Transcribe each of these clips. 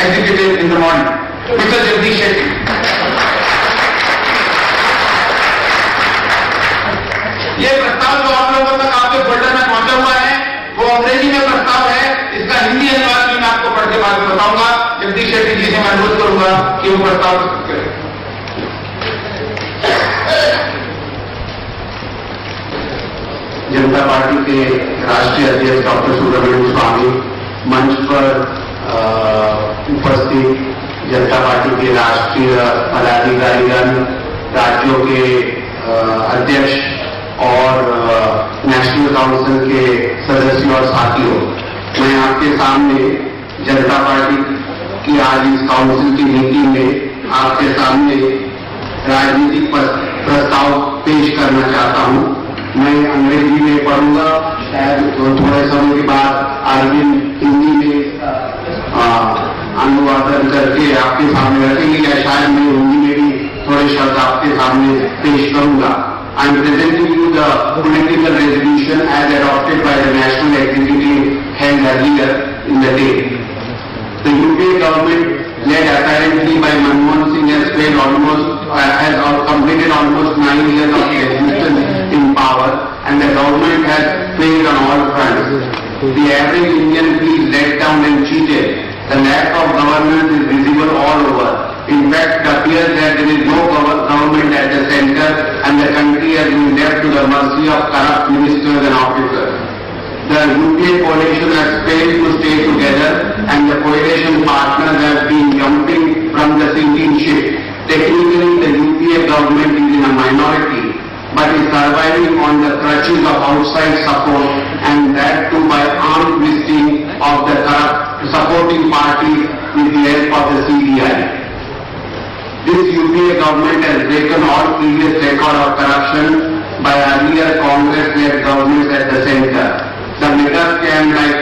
executive in the morning, Mr. Jagdish Shetty. ये प्रस्ताव जो आप लोगों तक आपके फोल्डर में पहुंचा हुआ है वो अंग्रेजी में प्रस्ताव है, इसका हिंदी अनुवाद भी मैं आपको पढ़ के बाद में बताऊंगा। जगदीश शेट्टी जी से मैं अनुरोध करूंगा कि वो प्रस्ताव प्रस्तुत करें। जनता पार्टी के राष्ट्रीय अध्यक्ष डॉक्टर सुब्रमण्यम स्वामी, मंच पर उपस्थित जनता पार्टी के राष्ट्रीय पदाधिकारीगण, राज्यों के अध्यक्ष और नेशनल काउंसिल के सदस्यों और साथियों, मैं आपके सामने जनता पार्टी की आज इस काउंसिल की मीटिंग में आपके सामने राजनीतिक प्रस्ताव पेश करना चाहता हूं। मैं अंग्रेजी में पढ़ूंगा, शायद थोड़े समय के बाद अरविंद हिंदी में अनुवादन करके आपके सामने रखेंगे, या शायद मैं हिंदी में भी थोड़े शब्द आपके सामने पेश करूंगा। I am presenting you the political resolution as adopted by the National Executive held earlier in the day. The UPA government, led apparently by Manmohan Singh, has completed almost 9 years of existence in power, and the government has failed on all fronts. The average Indian feels let down and cheated. The lack of governance is visible all over. In fact, it appears that there is no government at the center and the country has been left to the mercy of corrupt ministers and officers. The UPA coalition has failed to stay together and the coalition partners have been jumping from the sinking ship. Technically, the UPA government is in a minority, but is surviving on the crutches of outside support, and that too by armed twisting of the corrupt supporting parties with the help of the CBI. This UPA government has broken all previous record of corruption by earlier Congress-led governments at the center. The mega scam like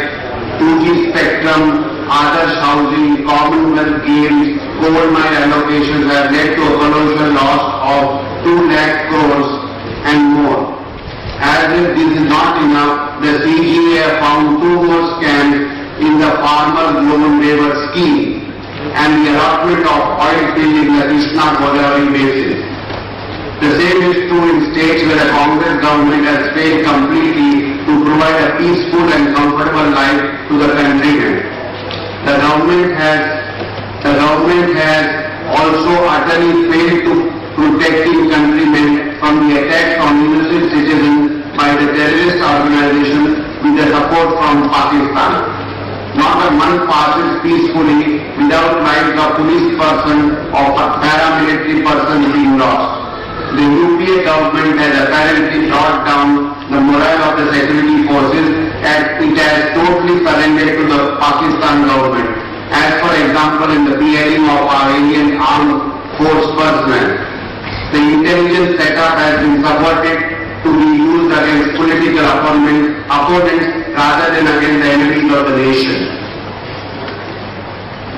2G spectrum, Adarsh housing, Commonwealth Games, gold mine allocations have led to a colossal loss of 2 lakh crores and more. As if this is not enough, the CGA found 2 more scams in the farmer loan waiver scheme and the allotment of oil field in the Krishna Godavari basin. The same is true in states where the Congress government has failed completely to provide a peaceful and comfortable life to the countrymen. The government has also utterly failed to protecting countrymen from the attacks on innocent citizens by the terrorist organizations with the support from Pakistan. Not a month passes peacefully without lives of police person or paramilitary person being lost. The UPA government has apparently brought down the morale of the security forces as it has totally surrendered to the Pakistan government. As for example, in the beheading of our Indian armed force personnel, the intelligence setup has been subverted to be used against political opponents rather than against the enemies of the nation.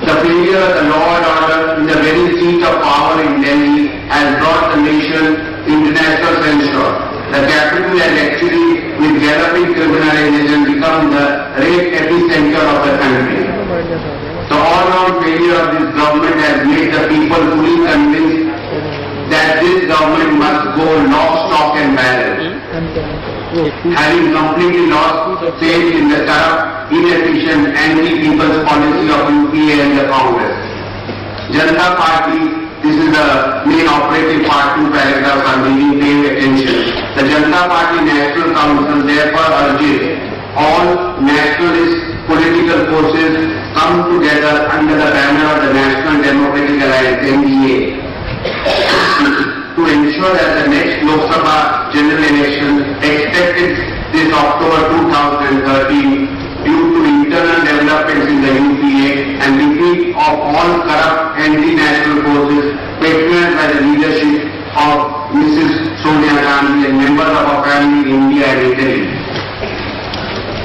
The failure of the law and order in the very seat of power in Delhi has brought the nation international censure. The capital has actually, with galloping criminalization, become the rape epicenter of the country. The all-round failure of this government has made the people fully convinced that this government must go lock, stock and barrel. Having completely lost faith in the corrupt, inefficient, anti-people's policy of UPA and the Congress. Janata Party, this is the main operative part, 2 paragraphs are being paid attention. The Janata Party National Council therefore urges all nationalist political forces come together under the banner of the National Democratic Alliance, NDA, to ensure that the next Lok Sabha general election expected this October 2013 due to internal developments in the UPA and defeat of all corrupt anti-national forces patronized by the leadership of Mrs. Sonia Gandhi and members of her family in India and Italy.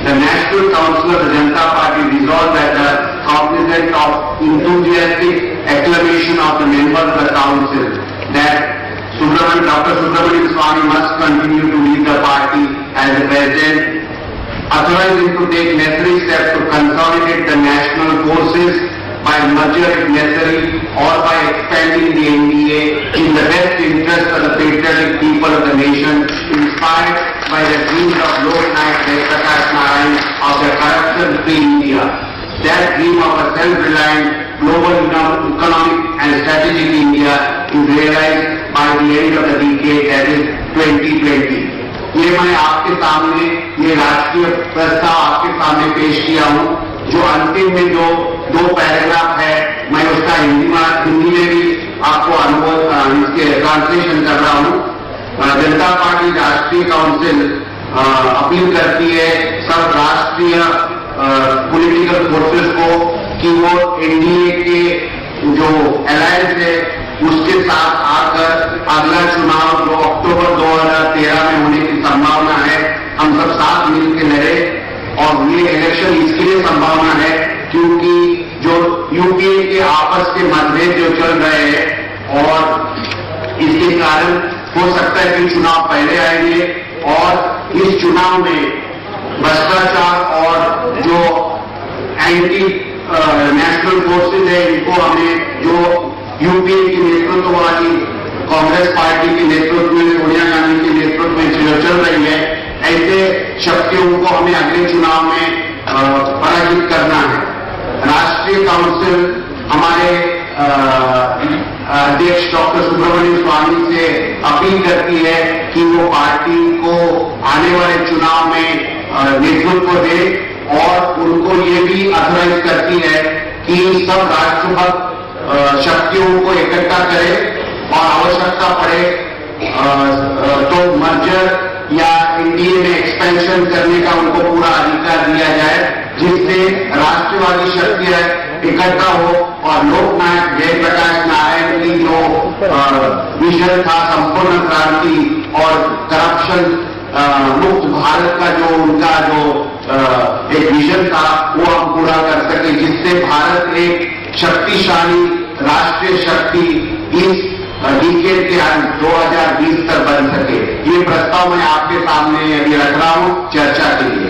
The National Council of the Janata Party resolved that the cognizance of enthusiastic acclamation of the members of the Council that Dr. Subramanian Swamy must continue to lead the party as the President, authorize him to take necessary steps to consolidate the national forces by merger if necessary or by expanding the NDA in the best interest of the patriotic people of the nation, inspired by the dreams of Lok Nayak Jayaprakash Narayan of the corruption-free India. That dream of a self-reliant, global economic and strategic India is realized by the end of the decade, that is 2020. ये मैं आपके सामने ये राष्ट्रीय प्रस्ताव आपके सामने पेश किया हूँ, जो अंतिम में जो 2 पैराग्राफ है, मैं उसका हिंदी में भी आपको अनुभव इसके ट्रांसलेशन कर रहा हूँ। जनता पार्टी राष्ट्रीय काउंसिल अपील करती है सब राष्ट्रीय पॉलिटिकल फोर्सेस को कि वो एनडीए के जो अलायंस है उसके साथ आकर अगला चुनाव जो अक्टूबर 2013 में होने की संभावना है, हम सब साथ मिलकर लड़े। और ये इलेक्शन इसके लिए संभावना है क्योंकि जो यूपीए के आपस के मतभेद जो चल रहे हैं और इसके कारण हो सकता है कि चुनाव पहले आएंगे और इस चुनाव में भ्रष्टाचार और जो एंटी नेशनल फोर्सेज है इनको हमें जो यूपीए के नेतृत्व वाली कांग्रेस पार्टी के नेतृत्व में, सोनिया गांधी के नेतृत्व में जो चल रही है, ऐसे शक्तियों को हमें अगले चुनाव में पराजित करना है। राष्ट्रीय काउंसिल हमारे अध्यक्ष डॉक्टर सुब्रमण्यम स्वामी से अपील करती है कि वो पार्टी को आने वाले चुनाव में नेतृत्व दे और उनको ये भी ऑथराइज करती है कि सब राष्ट्रभक्त शक्तियों को इकट्ठा करे और आवश्यकता पड़े तो मर्जर या एनडीए में एक्सपेंशन करने का उनको पूरा अधिकार दिया जाए, जिससे राष्ट्रवादी शक्तियां इकट्ठा हो और लोकनायक जयप्रकाश नारायण की जो विजन था संपूर्ण क्रांति और करप्शन मुक्त भारत का जो उनका जो एक विजन था वो हम पूरा कर सके, जिससे भारत एक शक्तिशाली राष्ट्रीय शक्ति इस डिकेड के अंत 2020 तक बन सके। ये प्रस्ताव मैं आपके सामने अभी रख रहा हूं चर्चा के लिए।